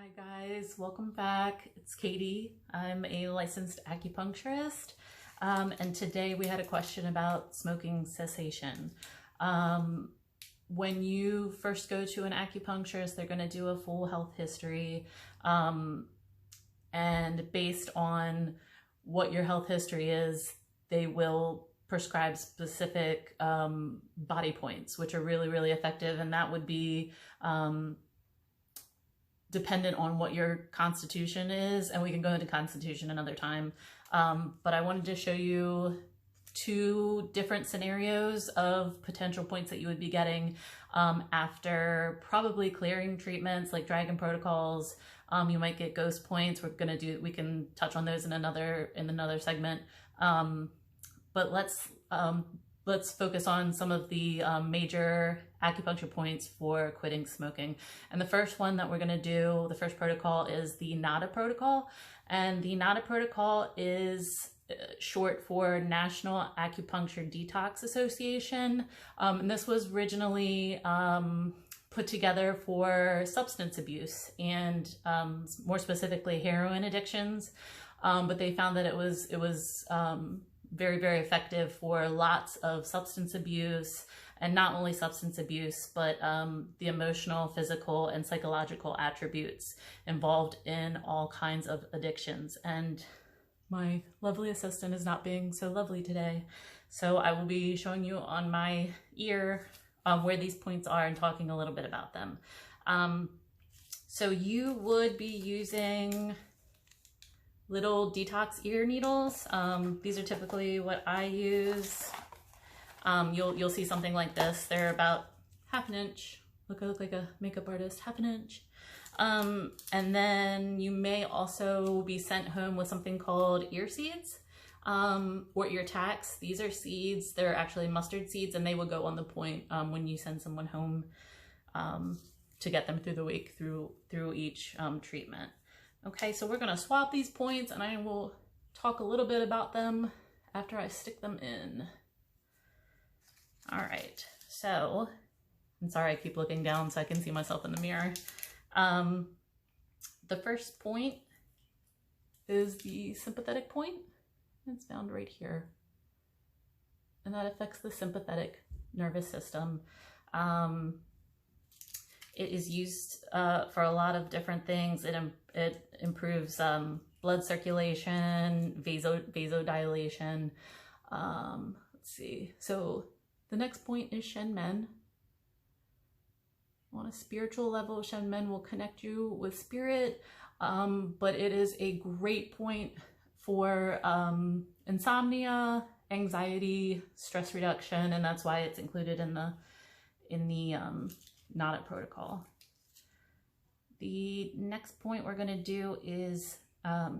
Hi guys, welcome back. It's Katie. I'm a licensed acupuncturist, and today we had a question about smoking cessation. When you first go to an acupuncturist, they're going to do a full health history, and based on what your health history is, they will prescribe specific body points, which are really effective, and that would be dependent on what your constitution is, and we can go into constitution another time. But I wanted to show you two different scenarios of potential points that you would be getting after probably clearing treatments like dragon protocols. You might get ghost points. We can touch on those in another segment. But let's focus on some of the major acupuncture points for quitting smoking. And the first one that we're going to do, the first protocol, is the NADA protocol. And the NADA protocol is short for National Acupuncture Detox Association. And this was originally put together for substance abuse and more specifically heroin addictions. But they found that it was very effective for lots of substance abuse, and not only substance abuse, but the emotional, physical, and psychological attributes involved in all kinds of addictions. And my lovely assistant is not being so lovely today, so I will be showing you on my ear where these points are and talking a little bit about them. So you would be using little detox ear needles. These are typically what I use. You'll see something like this. They're about half an inch. I look like a makeup artist, half an inch. And then you may also be sent home with something called ear seeds or ear tacks. These are seeds. They're actually mustard seeds, and they will go on the point when you send someone home to get them through the week through each treatment. Okay, so we're going to swap these points, and I will talk a little bit about them after I stick them in. All right, so I'm sorry I keep looking down so I can see myself in the mirror. The first point is the sympathetic point. It's found right here, and that affects the sympathetic nervous system. It is used for a lot of different things. It improves blood circulation, vasodilation. Let's see. So the next point is Shen Men. On a spiritual level, Shen Men will connect you with spirit, but it is a great point for insomnia, anxiety, stress reduction, and that's why it's included in the NADA protocol. The next point we're going to do is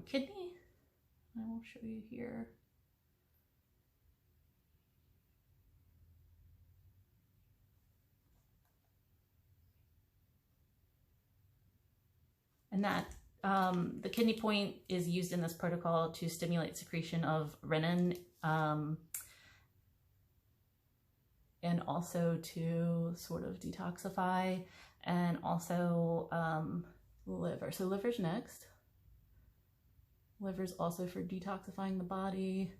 kidney. I will show you here. And that the kidney point is used in this protocol to stimulate secretion of renin, and also to sort of detoxify, and also liver. So liver's next. Liver's also for detoxifying the body.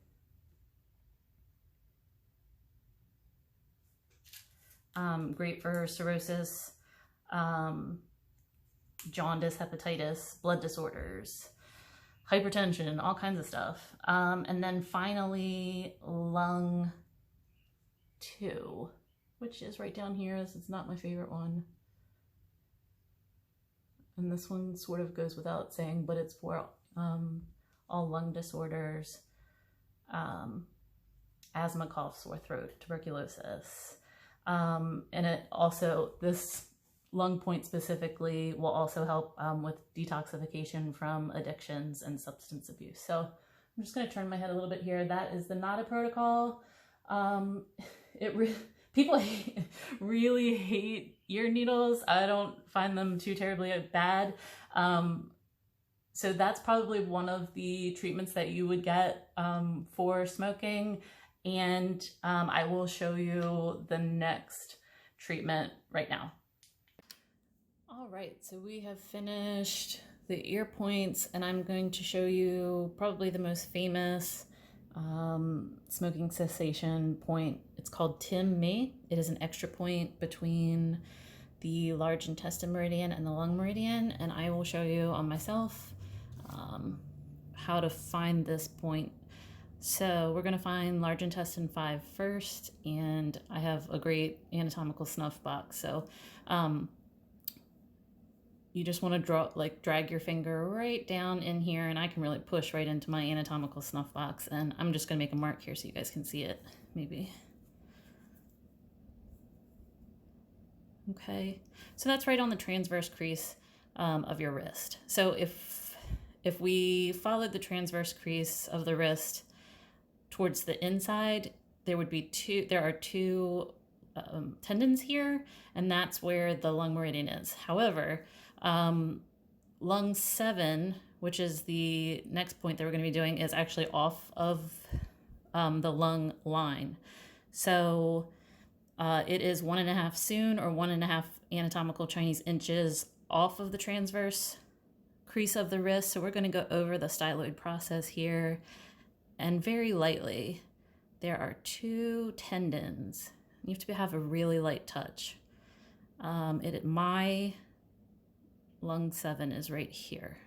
Great for cirrhosis, jaundice, hepatitis, blood disorders, hypertension, all kinds of stuff. And then finally, lung 2, which is right down here. This is not my favorite one. And this one sort of goes without saying, but it's for all lung disorders, asthma, cough, sore throat, tuberculosis. And it also, this lung point specifically will also help with detoxification from addictions and substance abuse. So I'm just going to turn my head a little bit here. That is the NADA protocol. People really hate ear needles. I don't find them too terribly bad. So that's probably one of the treatments that you would get for smoking. And I will show you the next treatment right now. All right, so we have finished the ear points, and I'm going to show you probably the most famous smoking cessation point. It's called Tim Mee. It is an extra point between the large intestine meridian and the lung meridian, and I will show you on myself how to find this point. So we're going to find large intestine 5 first, and I have a great anatomical snuff box. So you just want to drag your finger right down in here, and I can really push right into my anatomical snuff box, and I'm just going to make a mark here so you guys can see it, maybe. Okay, so that's right on the transverse crease of your wrist. So if we followed the transverse crease of the wrist towards the inside, there are two tendons here, and that's where the lung meridian is. However, lung 7, which is the next point that we're going to be doing, is actually off of the lung line. So it is 1.5 soon, or 1.5 anatomical Chinese inches off of the transverse crease of the wrist. So we're going to go over the styloid process here, and very lightly, there are 2 tendons. You have to have a really light touch. My lung 7 is right here,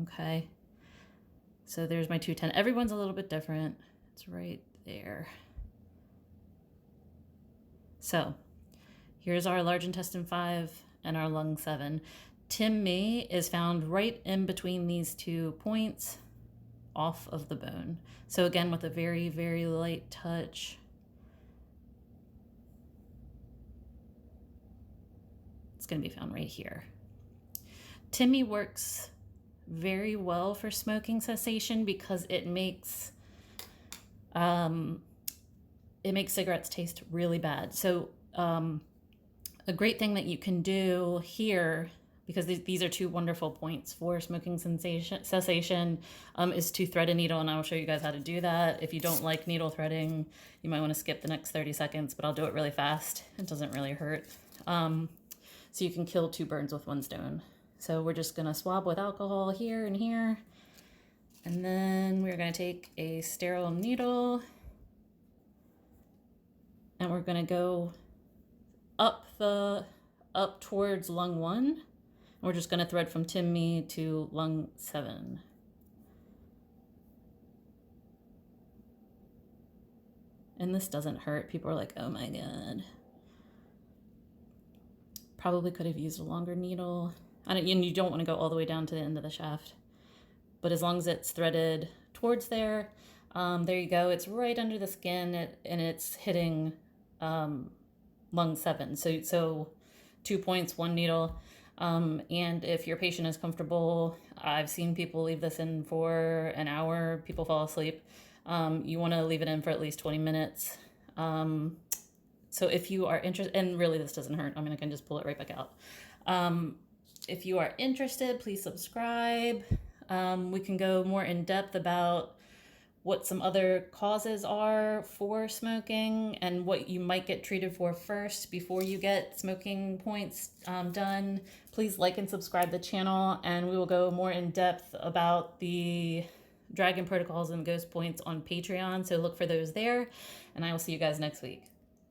okay? So there's my 2 tendons. Everyone's a little bit different. It's right there. So here's our large intestine 5 and our lung 7. Tim Mee is found right in between these 2 points off of the bone. So again, with a very, very light touch, it's going to be found right here. Tim Mee works very well for smoking cessation because it makes cigarettes taste really bad. So a great thing that you can do here, because these are 2 wonderful points for smoking cessation, is to thread a needle, and I will show you guys how to do that. If you don't like needle threading, you might want to skip the next 30 seconds, but I'll do it really fast. It doesn't really hurt. So you can kill 2 birds with 1 stone. So we're just going to swab with alcohol here and here. And then we're going to take a sterile needle, and we're going to go up towards lung 1. And we're just going to thread from Tim Mee to lung 7. And this doesn't hurt. People are like, oh my God. Probably could have used a longer needle. And you don't want to go all the way down to the end of the shaft. But as long as it's threaded towards there, there you go. It's right under the skin, and it's hitting lung 7. So 2 points, 1 needle. And if your patient is comfortable, I've seen people leave this in for an hour. People fall asleep. You want to leave it in for at least 20 minutes. So if you are interested, and really this doesn't hurt, I mean, I can just pull it right back out. If you are interested, please subscribe. We can go more in depth about what some other causes are for smoking and what you might get treated for first before you get smoking points done. Please like and subscribe the channel, and we will go more in depth about the dragon protocols and ghost points on Patreon. So look for those there, and I will see you guys next week.